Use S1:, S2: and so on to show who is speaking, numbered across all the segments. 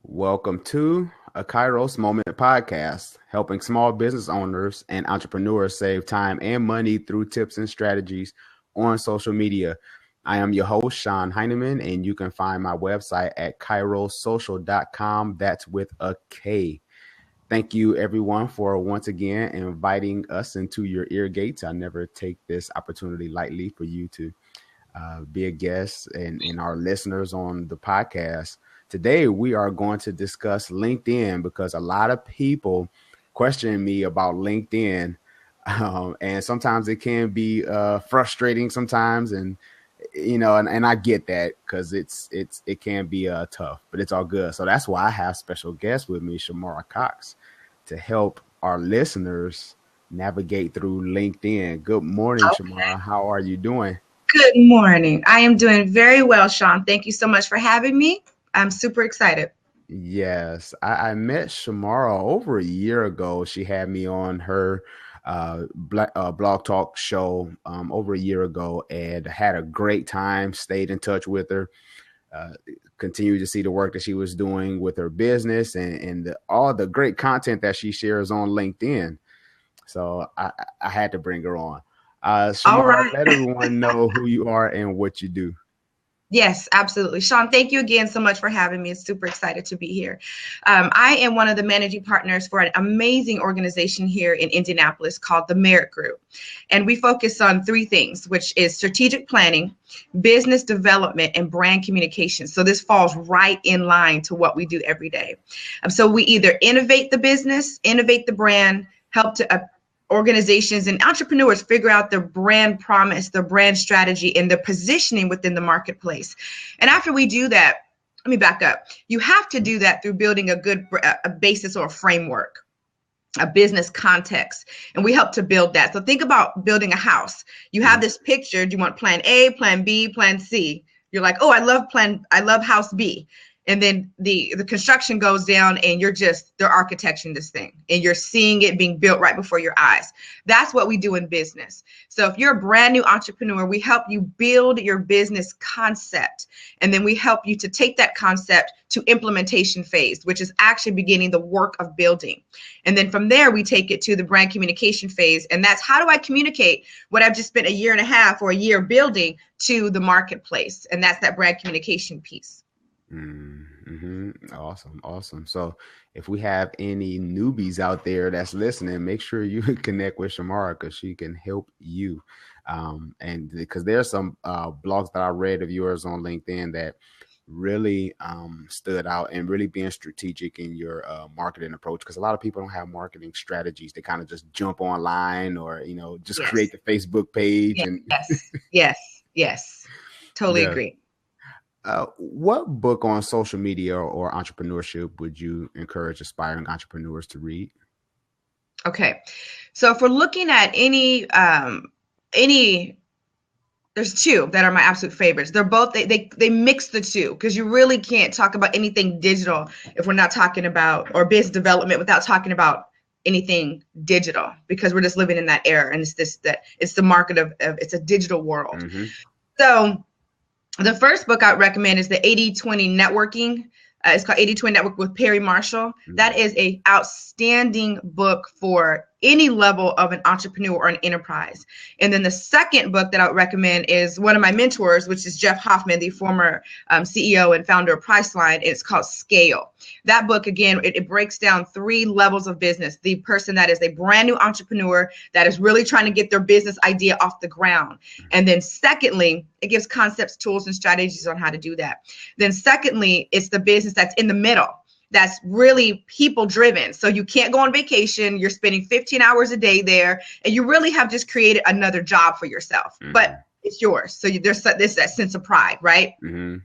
S1: Welcome to a Kairos Moment podcast, helping small business owners and entrepreneurs save time and money through tips and strategies on social media. I am your host, Sean Heineman, and you can find my website at kairosocial.com. That's with a K. Thank you, everyone, for once again inviting us into your ear gates. I never take this opportunity lightly for you to be a guest and our listeners on the podcast. Today, we are going to discuss LinkedIn because a lot of people question me about LinkedIn. And sometimes it can be frustrating sometimes. And I get that because it can be tough, but it's all good. So that's why I have special guests with me, Shamara Cox, to help our listeners navigate through LinkedIn. Good morning, Shamara. How are you doing?
S2: Good morning. I am doing very well, Sean. Thank you so much for having me. I'm super excited.
S1: Yes, I met Shamara over a year ago. She had me on her blog talk show over a year ago and had a great time, stayed in touch with her, continued to see the work that she was doing with her business and all the great content that she shares on LinkedIn. So I had to bring her on. Shamara,
S2: All right.
S1: let everyone know who you are and what you do.
S2: Yes, absolutely. Sean, thank you again so much for having me. It's super excited to be here. I am one of the managing partners for an amazing organization here in Indianapolis called the Merit Group. And we focus on three things, which is strategic planning, business development, and brand communication. So this falls right in line to what we do every day. So we either innovate the business, innovate the brand, help to organizations and entrepreneurs figure out their brand promise, their brand strategy, and their positioning within the marketplace. And after we do that, let me back up. You have to do that through building a basis or a framework, a business context. And we help to build that. So think about building a house. You have this picture. Do you want plan A, plan B, plan C? You're like, oh, I love house B. And then the construction goes down and they're architecting this thing and you're seeing it being built right before your eyes. That's what we do in business. So if you're a brand new entrepreneur, we help you build your business concept. And then we help you to take that concept to implementation phase, which is actually beginning the work of building. And then from there, we take it to the brand communication phase. And that's how do I communicate what I've just spent a year and a half or a year building to the marketplace? And that's that brand communication piece.
S1: Mm-hmm. Awesome. So if we have any newbies out there that's listening, make sure you connect with Shamara because she can help you. And because there's some blogs that I read of yours on LinkedIn that really stood out and really being strategic in your marketing approach, because a lot of people don't have marketing strategies. They kind of just jump online or just create the Facebook page.
S2: Yes. Totally agree.
S1: What book on social media or entrepreneurship would you encourage aspiring entrepreneurs to read?
S2: Okay, so if we're looking at any, there's two that are my absolute favorites. They're both, they mix the two because you really can't talk about anything digital if we're not talking about, or business development without talking about anything digital, because we're just living in that era. And it's the market of it's a digital world. Mm-hmm. So the first book I'd recommend is the 80-20 networking. It's called 80-20 Network with Perry Marshall. Mm-hmm. That is an outstanding book for any level of an entrepreneur or an enterprise. And then the second book that I would recommend is one of my mentors, which is Jeff Hoffman, the former CEO and founder of Priceline. It's called Scale. That book, again, it breaks down three levels of business. The person that is a brand new entrepreneur that is really trying to get their business idea off the ground. And then secondly, it gives concepts, tools, and strategies on how to do that. Then secondly, it's the business that's in the middle. That's really people driven. So you can't go on vacation. You're spending 15 hours a day there and you really have just created another job for yourself, but it's yours. So there's that sense of pride, right? Mm-hmm.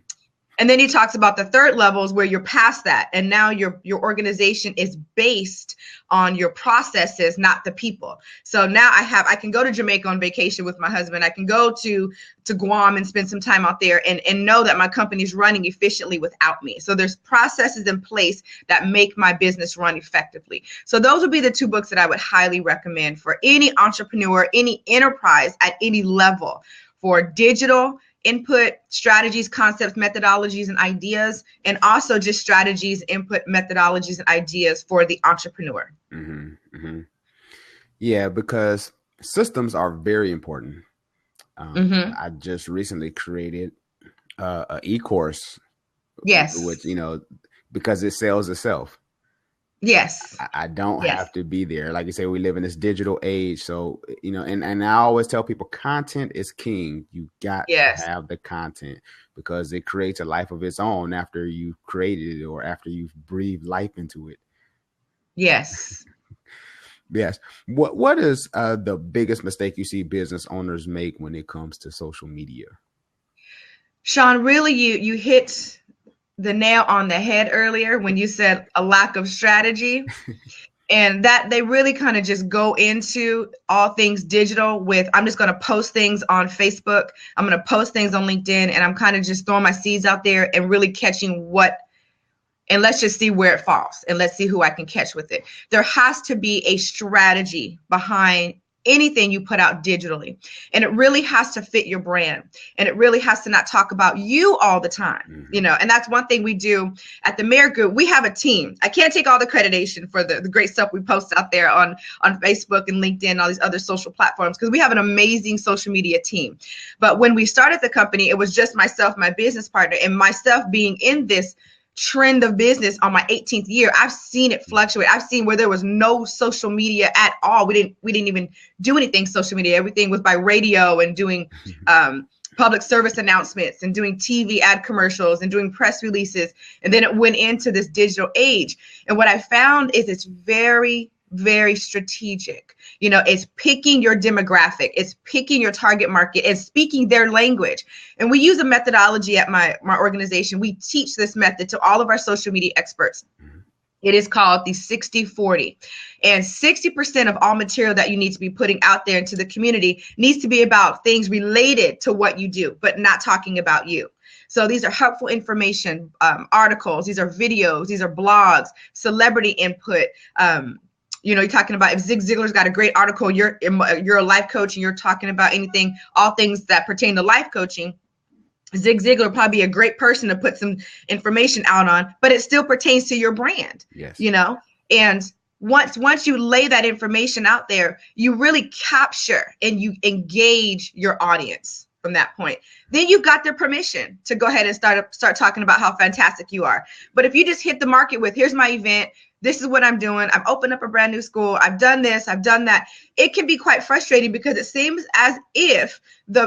S2: And then he talks about the third levels where you're past that. And now your organization is based on your processes, not the people. So now I can go to Jamaica on vacation with my husband. I can go to Guam and spend some time out there and know that my company is running efficiently without me. So there's processes in place that make my business run effectively. So those would be the two books that I would highly recommend for any entrepreneur, any enterprise at any level, for digital input, strategies, concepts, methodologies, and ideas, and also just strategies, input, methodologies, and ideas for the entrepreneur.
S1: Yeah, because systems are very important. I just recently created an e-course,
S2: Yes.
S1: which, because it sells itself.
S2: Yes.
S1: I don't
S2: Yes.
S1: have to be there. Like you say, we live in this digital age. So, and I always tell people content is king. You got to have the content because it creates a life of its own after you've created it or after you've breathed life into it.
S2: Yes.
S1: Yes. What is the biggest mistake you see business owners make when it comes to social media?
S2: Sean, really, you hit the nail on the head earlier when you said a lack of strategy. And that they really kind of just go into all things digital with, I'm just going to post things on Facebook. I'm going to post things on LinkedIn, and I'm kind of just throwing my seeds out there and really catching and let's just see where it falls and let's see who I can catch with it. There has to be a strategy behind anything you put out digitally. And it really has to fit your brand. And it really has to not talk about you all the time, and that's one thing we do at the Mayor Group. We have a team. I can't take all the accreditation for the great stuff we post out there on Facebook and LinkedIn and all these other social platforms, because we have an amazing social media team. But when we started the company, it was just myself, my business partner, and myself being in this trend of business on my 18th year. I've seen it fluctuate. I've seen where there was no social media at all. We didn't even do anything social media. Everything was by radio and doing public service announcements and doing TV ad commercials and doing press releases. And then it went into this digital age. And what I found is it's very, very strategic. It's picking your demographic, it's picking your target market and speaking their language. And we use a methodology at my organization. We teach this method to all of our social media experts. It is called the 60-40. And 60% of all material that you need to be putting out there into the community needs to be about things related to what you do, but not talking about you. So these are helpful information, articles, these are videos, these are blogs, celebrity input. You're talking about if Zig Ziglar's got a great article, you're a life coach and you're talking about all things that pertain to life coaching. Zig Ziglar would probably be a great person to put some information out on, but it still pertains to your brand.
S1: Yes.
S2: And once you lay that information out there, you really capture and you engage your audience from that point. Then you've got their permission to go ahead and start talking about how fantastic you are. But if you just hit the market with, here's my event, this is what I'm doing, I've opened up a brand new school, I've done this, I've done that, it can be quite frustrating because it seems as if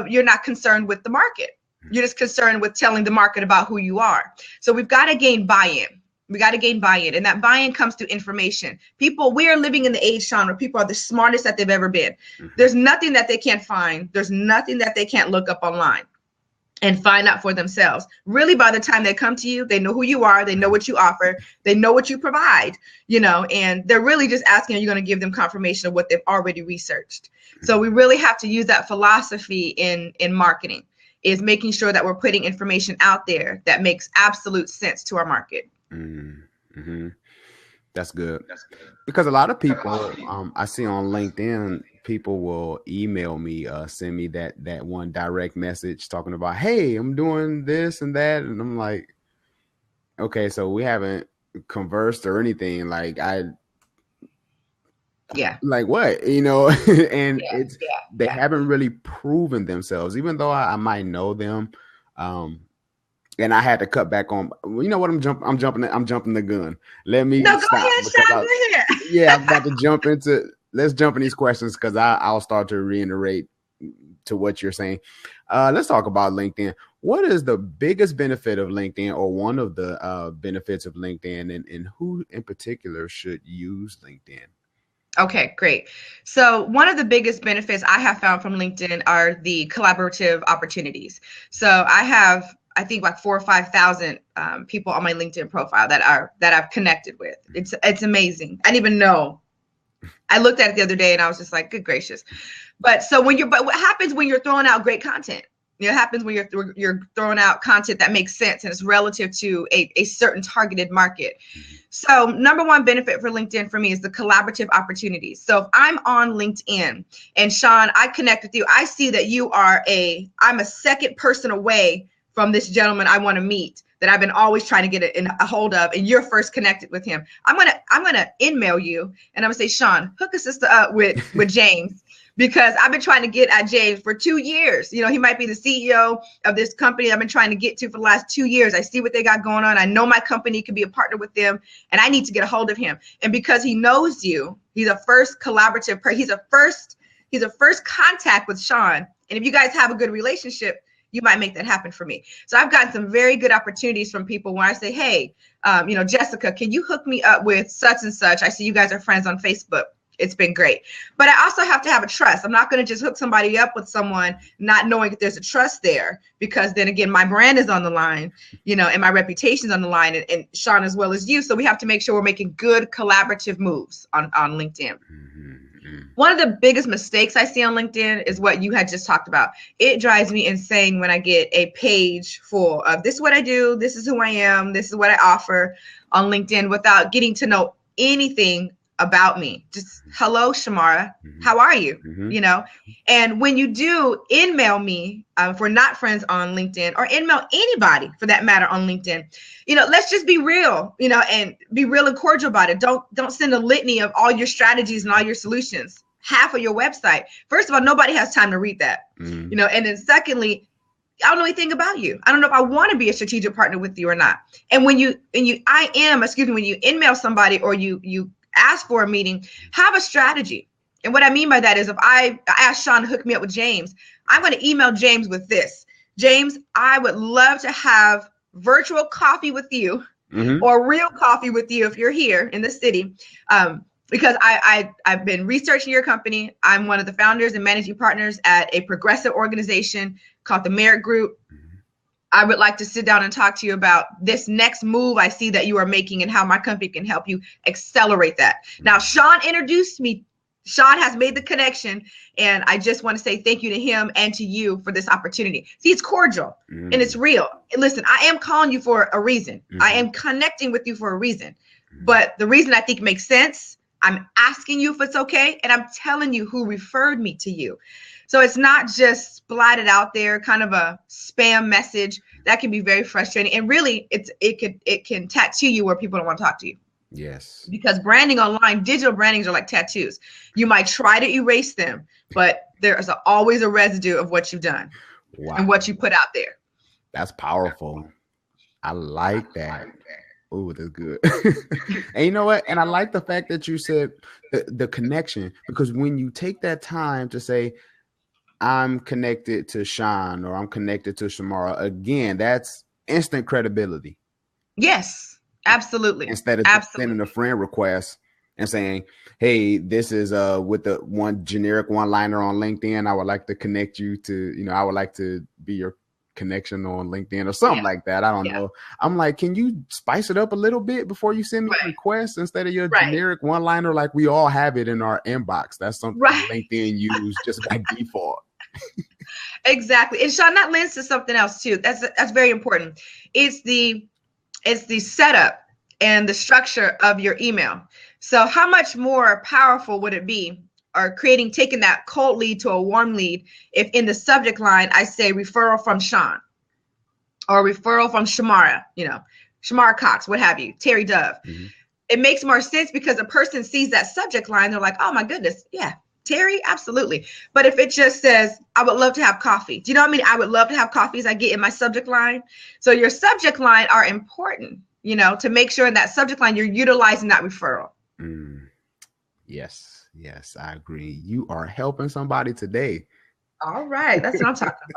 S2: you're not concerned with the market. You're just concerned with telling the market about who you are. So we've got to gain buy-in. We got to gain buy-in, and that buy-in comes through information. We are living in the age, Sean, where people are the smartest that they've ever been. There's nothing that they can't find. There's nothing that they can't look up online and find out for themselves. Really, by the time they come to you, they know who you are, they know what you offer, they know what you provide, and they're really just asking, are you going to give them confirmation of what they've already researched? So we really have to use that philosophy in marketing, is making sure that we're putting information out there that makes absolute sense to our market.
S1: That's good. Because a lot of people I see on LinkedIn, people will email me, send me that one direct message talking about, hey, I'm doing this and that. And I'm like, okay, so we haven't conversed or anything. Like like what, and they haven't really proven themselves, even though I might know them. And I had to cut back on. You know what? I'm jumping the gun. Let me
S2: stop.
S1: Go ahead, Sean. Yeah, I'm about to jump into. Let's jump in these questions because I'll start to reiterate to what you're saying. Let's talk about LinkedIn. What is the biggest benefit of LinkedIn, or one of the benefits of LinkedIn, and who in particular should use LinkedIn?
S2: Okay, great. So one of the biggest benefits I have found from LinkedIn are the collaborative opportunities. So I have, I think, like 4,000 or 5,000 people on my LinkedIn profile that I've connected with. It's amazing. I didn't even know. I looked at it the other day and I was just like, good gracious. But what happens when you're throwing out great content? You know, it happens when you're throwing out content that makes sense and it's relative to a certain targeted market. So number one benefit for LinkedIn for me is the collaborative opportunities. So if I'm on LinkedIn and Sean, I connect with you, I see that I'm a second person away from this gentleman I want to meet that I've been always trying to get a hold of, and you're first connected with him. I'm gonna email you and I'm gonna say, Sean, hook a sister up with James, because I've been trying to get at James for 2 years. You know, he might be the CEO of this company I've been trying to get to for the last 2 years. I see what they got going on. I know my company could be a partner with them, and I need to get a hold of him. And because he knows you, he's a first collaborative he's a first contact with Sean. And if you guys have a good relationship, you might make that happen for me. So I've gotten some very good opportunities from people when I say, hey, Jessica, can you hook me up with such and such? I see you guys are friends on Facebook. It's been great. But I also have to have a trust. I'm not going to just hook somebody up with someone not knowing if there's a trust there, because then again, my brand is on the line, and my reputation's on the line, and Sean as well as you. So we have to make sure we're making good collaborative moves on LinkedIn. One of the biggest mistakes I see on LinkedIn is what you had just talked about. It drives me insane when I get a page full of this is what I do, this is who I am, this is what I offer on LinkedIn without getting to know anything about me. Just hello, Shamara, how are you? And when you do email me, if we're not friends on LinkedIn, or email anybody for that matter on LinkedIn, let's just be real, and be real and cordial about it. Don't send a litany of all your strategies and all your solutions, half of your website. First of all, nobody has time to read that, and then secondly, I don't know anything about you. I don't know if I want to be a strategic partner with you or not. And when you email somebody or you ask for a meeting, have a strategy. And what I mean by that is, if I ask Sean to hook me up with James, I'm going to email James with this. James, I would love to have virtual coffee with you, or real coffee with you if you're here in the city, because I've been researching your company. I'm one of the founders and managing partners at a progressive organization called the Merit Group. I would like to sit down and talk to you about this next move I see that you are making and how my company can help you accelerate that. Now, Sean introduced me. Sean has made the connection, and I just want to say thank you to him and to you for this opportunity. See, it's cordial and it's real. And listen, I am calling you for a reason. I am connecting with you for a reason. But the reason I think makes sense, I'm asking you if it's okay, and I'm telling you who referred me to you. So it's not just splatted out there, kind of a spam message. That can be very frustrating. And really, it can tattoo you where people don't want to talk to you.
S1: Yes.
S2: Because branding online, digital brandings are like tattoos. You might try to erase them, but there's always a residue of what you've done and what you put out there.
S1: That's powerful. I like that. Oh, that's good. And you know what? And I like the fact that you said the connection, because when you take that time to say, I'm connected to Sean or I'm connected to Shamara, again, that's instant credibility.
S2: Yes, absolutely.
S1: Instead of sending a friend request and saying, hey, this is with the one generic one-liner on LinkedIn, I would like to connect you to, I would like to be your connection on LinkedIn or something like that. I don't know. I'm like, can you spice it up a little bit before you send me a request instead of your generic one-liner? Like, we all have it in our inbox. That's something LinkedIn use just by default.
S2: Exactly. And Sean, that lends to something else too. That's very important. It's the setup and the structure of your email. So how much more powerful would it be, or taking that cold lead to a warm lead, if in the subject line I say referral from Sean or referral from Shamara, Shamara Cox, what have you, Terry Dove. It makes more sense because a person sees that subject line, they're like, oh my goodness, yeah, Terry, absolutely. But if it just says, I would love to have coffee. Do you know what I mean? I would love to have coffee as I get in my subject line. So your subject line are important, to make sure in that subject line you're utilizing that referral.
S1: Yes, I agree. You are helping somebody today.
S2: All right. That's what I'm talking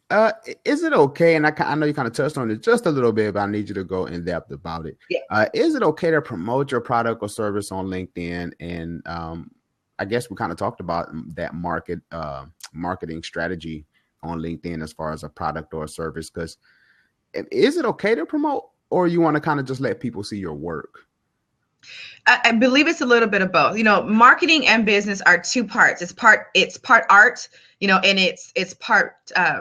S2: about.
S1: Is it okay? And I know you kind of touched on it just a little bit, but I need you to go in depth about it.
S2: Yeah.
S1: Is it okay to promote your product or service on LinkedIn? And I guess we kind of talked about that marketing strategy on LinkedIn as far as a product or a service. Because is it okay to promote, or you want to kind of just let people see your work?
S2: I believe it's a little bit of both. You know, marketing and business are two parts. It's part art, you know, and it's part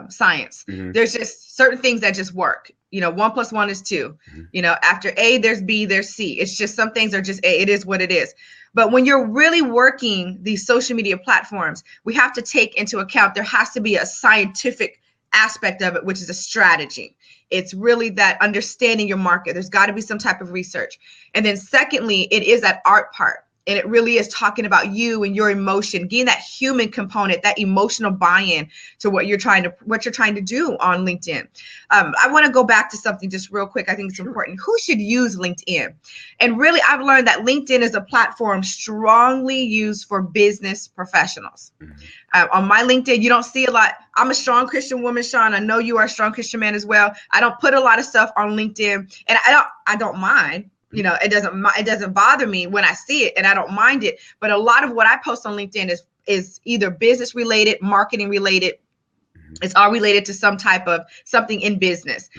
S2: science.
S1: Mm-hmm.
S2: There's just certain things that just work. You know, 1 + 1 is 2.
S1: Mm-hmm.
S2: You know, after A, there's B, there's C. It's just some things are just A. It is what it is. But when you're really working these social media platforms, we have to take into account there has to be a scientific aspect of it, which is a strategy. It's really that understanding your market. There's got to be some type of research. And then secondly, it is that art part. And it really is talking about you and your emotion, getting that human component, that emotional buy-in to what you're trying to do on LinkedIn. I want to go back to something just real quick. I think it's important. Who should use LinkedIn? And really, I've learned that LinkedIn is a platform strongly used for business professionals. On my LinkedIn, you don't see a lot. I'm a strong Christian woman, Sean. I know you are a strong Christian man as well. I don't put a lot of stuff on LinkedIn, and I don't mind. You know, it doesn't bother me when I see it, and I don't mind it. But a lot of what I post on LinkedIn is either business related, marketing related. It's all related to some type of something in business.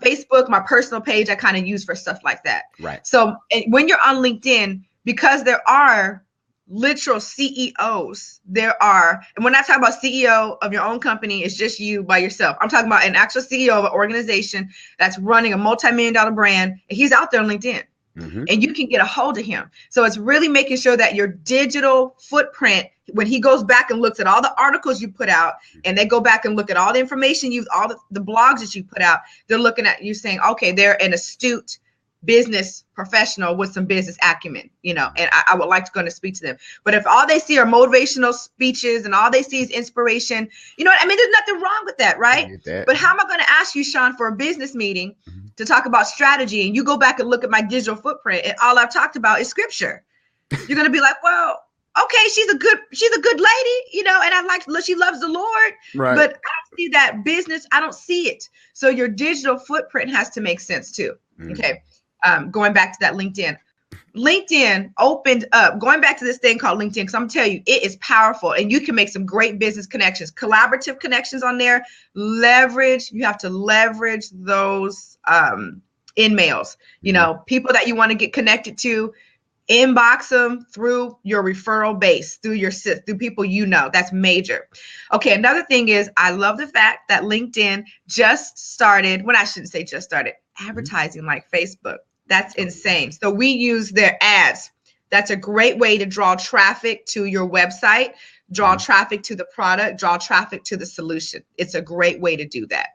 S2: Facebook, my personal page, I kind of use for stuff like that.
S1: Right.
S2: So when you're on LinkedIn, because there are literal CEOs, and when I talk about CEO of your own company, it's just you by yourself. I'm talking about an actual CEO of an organization that's running a multi-million-dollar brand, and he's out there on LinkedIn. And you can get a hold of him. So it's really making sure that your digital footprint, when he goes back and looks at all the articles you put out, and they go back and look at all the information all the blogs that you put out, they're looking at you saying, okay, they're an astute business professional with some business acumen, you know, and I would like to go and speak to them. But if all they see are motivational speeches and all they see is inspiration, you know what I mean? There's nothing wrong with that, right? But how am I going to ask you, Sean, for a business meeting to talk about strategy, and you go back and look at my digital footprint and all I've talked about is scripture? You're going to be like, well, okay, she's a good lady, you know, and she loves the Lord, right? But I don't see that business. I don't see it. So your digital footprint has to make sense too. Okay. Going back to that LinkedIn opened up, going back to this thing called LinkedIn, because I'm telling you, it is powerful, and you can make some great business connections, collaborative connections on there. You have to leverage those in-mails, you know, people that you want to get connected to, inbox them through your referral base, through people you know. That's major. Okay, another thing is I love the fact that LinkedIn just started, well, I shouldn't say just started, advertising like Facebook. That's insane. So we use their ads. That's a great way to draw traffic to your website, draw traffic to the product, draw traffic to the solution. It's a great way to do that.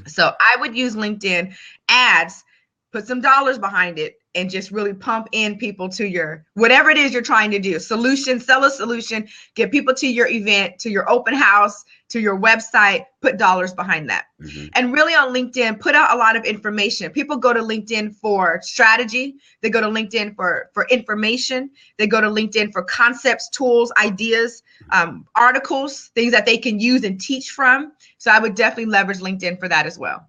S2: So I would use LinkedIn ads, put some dollars behind it, and just really pump in people to your, whatever it is you're trying to do. Solution, sell a solution, get people to your event, to your open house, to your website, put dollars behind that. And really on LinkedIn, put out a lot of information. People go to LinkedIn for strategy. They go to LinkedIn for information. They go to LinkedIn for concepts, tools, ideas, articles, things that they can use and teach from. So I would definitely leverage LinkedIn for that as well.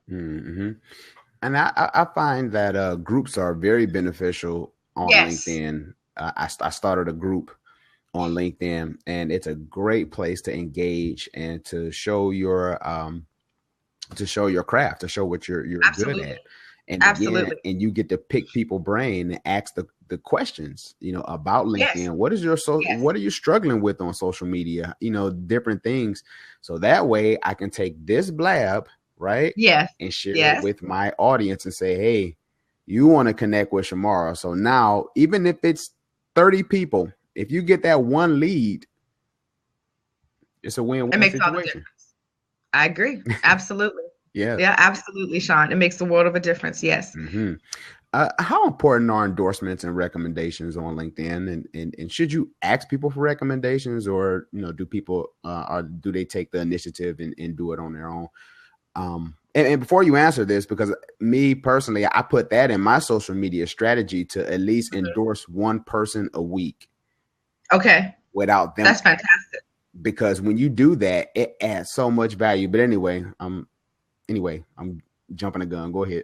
S1: And I find that groups are very beneficial on LinkedIn. I started a group on LinkedIn, and it's a great place to engage and to show your craft, to show what you're good at. And again, and you get to pick people's brain and ask the questions, you know, about LinkedIn. What is what are you struggling with on social media? You know, different things. So that way I can take this blab, right? And share it with my audience and say, hey, you want to connect with Shamara. So now, even if it's 30 people, if you get that one lead, it's a win-win situation. It makes all the difference.
S2: I agree. Absolutely. Yeah, absolutely, Sean. It makes the world of a difference. Yes.
S1: How important are endorsements and recommendations on LinkedIn? And should you ask people for recommendations, or, you know, do people do they take the initiative and do it on their own? And before you answer this, because me personally, I put that in my social media strategy to at least endorse one person a week.
S2: Okay.
S1: Without them.
S2: That's fantastic.
S1: Because when you do that, it adds so much value. But anyway, I'm jumping the gun. Go ahead.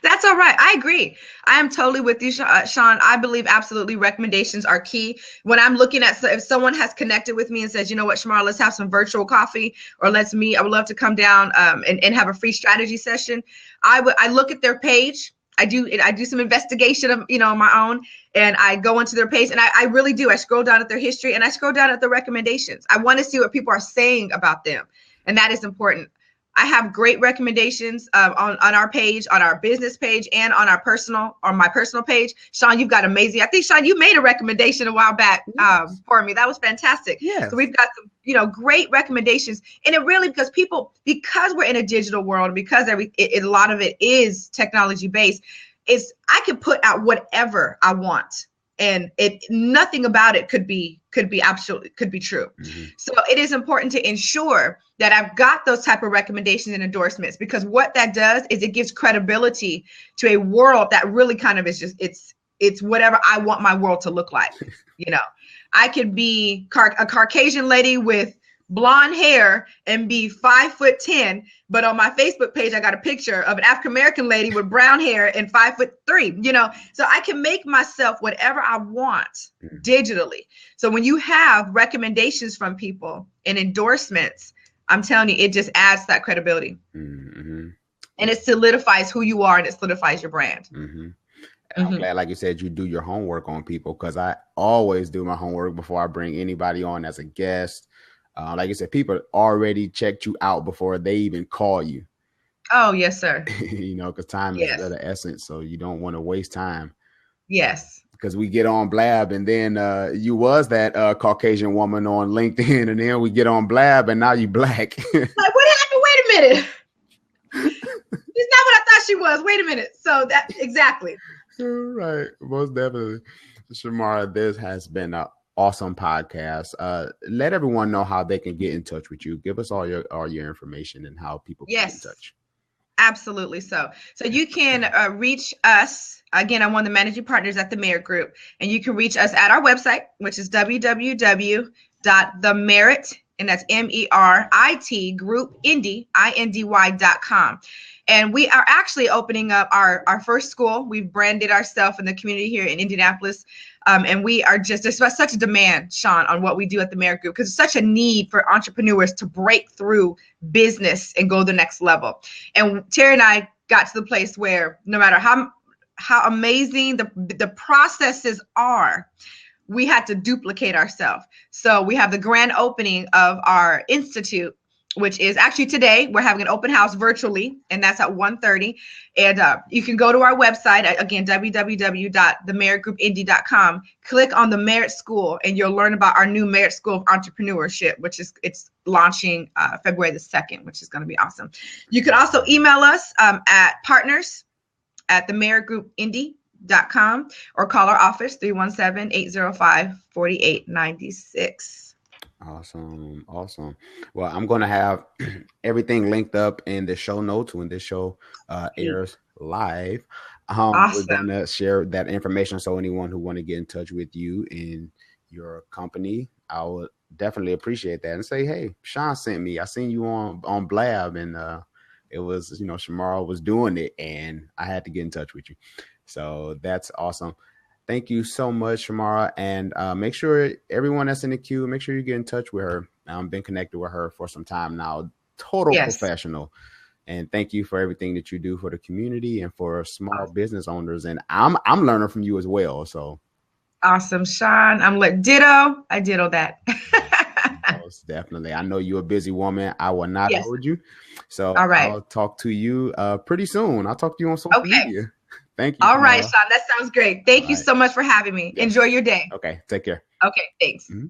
S2: That's all right. I agree. I am totally with you, Sean. I believe absolutely recommendations are key. When I'm looking at, if someone has connected with me and says, you know what, Shamara, let's have some virtual coffee, or let's meet. I would love to come down and have a free strategy session. I look at their page. I do some investigation of, on my own, and I go into their page, and I really do. I scroll down at their history, and I scroll down at the recommendations. I want to see what people are saying about them, and that is important. I have great recommendations on our page, on our business page, and on my personal page. Sean, you've got amazing. I think, Sean, you made a recommendation a while back for me. That was fantastic.
S1: Yes.
S2: So we've got some, great recommendations, and it really because we're in a digital world, because a lot of it is technology based, is I can put out whatever I want. And nothing about it could be true. Mm-hmm. So it is important to ensure that I've got those type of recommendations and endorsements, because what that does is it gives credibility to a world that really kind of is just, it's whatever I want my world to look like. I could be a Caucasian lady with blonde hair and be 5'10", but on my Facebook page I got a picture of an African American lady with brown hair and 5'3". So I can make myself whatever I want digitally. So when you have recommendations from people and endorsements, I'm telling you, it just adds that credibility. Mm-hmm. And it solidifies who you are, and it solidifies your brand.
S1: Mm-hmm. I'm glad, like you said, you do your homework on people, because I always do my homework before I bring anybody on as a guest. Like I said, people already checked you out before they even call you.
S2: Oh, yes, sir.
S1: Because time is of the essence. So you don't want to waste time.
S2: Yes.
S1: Because we get on Blab, and then you was that Caucasian woman on LinkedIn, and then we get on Blab, and now you black.
S2: Like, what happened? Wait a minute. She's not what I thought she was. Wait a minute. So that exactly.
S1: Right. Most definitely. Shamara, this has been an awesome podcast. Let everyone know how they can get in touch with you. Give us all your information and how people can get in touch.
S2: Absolutely. So you can reach us. Again, I'm one of the managing partners at the Merit Group, and you can reach us at our website, which is www.themerit, and that's MERIT Group Indy.com. And we are actually opening up our first school. We've branded ourselves in the community here in Indianapolis. And we are there's such a demand, Sean, on what we do at the Merit Group, because it's such a need for entrepreneurs to break through business and go the next level. And Terry and I got to the place where no matter how amazing the processes are, we had to duplicate ourselves. So we have the grand opening of our institute, which is actually today. We're having an open house virtually, and that's at 1:30. And you can go to our website, again, www.themeritgroupindy.com, click on the Merit School, and you'll learn about our new Merit School of Entrepreneurship, which it's launching February the 2nd, which is going to be awesome. You can also email us at partners@themeritgroupindy.com, or call our office 317-805-4896.
S1: Awesome. Well, I'm going to have everything linked up in the show notes when this show airs live.
S2: Awesome.
S1: We're going to share that information, so anyone who want to get in touch with you and your company, I would definitely appreciate that, and say, hey, Sean sent me. I seen you on Blab, and it was, Shamara was doing it, and I had to get in touch with you. So that's awesome. Thank you so much, Shamara. And make sure everyone that's in the queue, make sure you get in touch with her. I've been connected with her for some time now. Total professional. And thank you for everything that you do for the community and for small business owners. And I'm learning from you as well. So
S2: awesome, Sean. I'm like, ditto. I ditto that.
S1: Most definitely. I know you're a busy woman. I will not hold you. So
S2: all right.
S1: I'll talk to you pretty soon. I'll talk to you on social media. Thank you.
S2: All right, Sean. That sounds great. Thank you so much for having me. Yes. Enjoy your day.
S1: Okay. Take care.
S2: Okay. Thanks.
S1: Mm-hmm.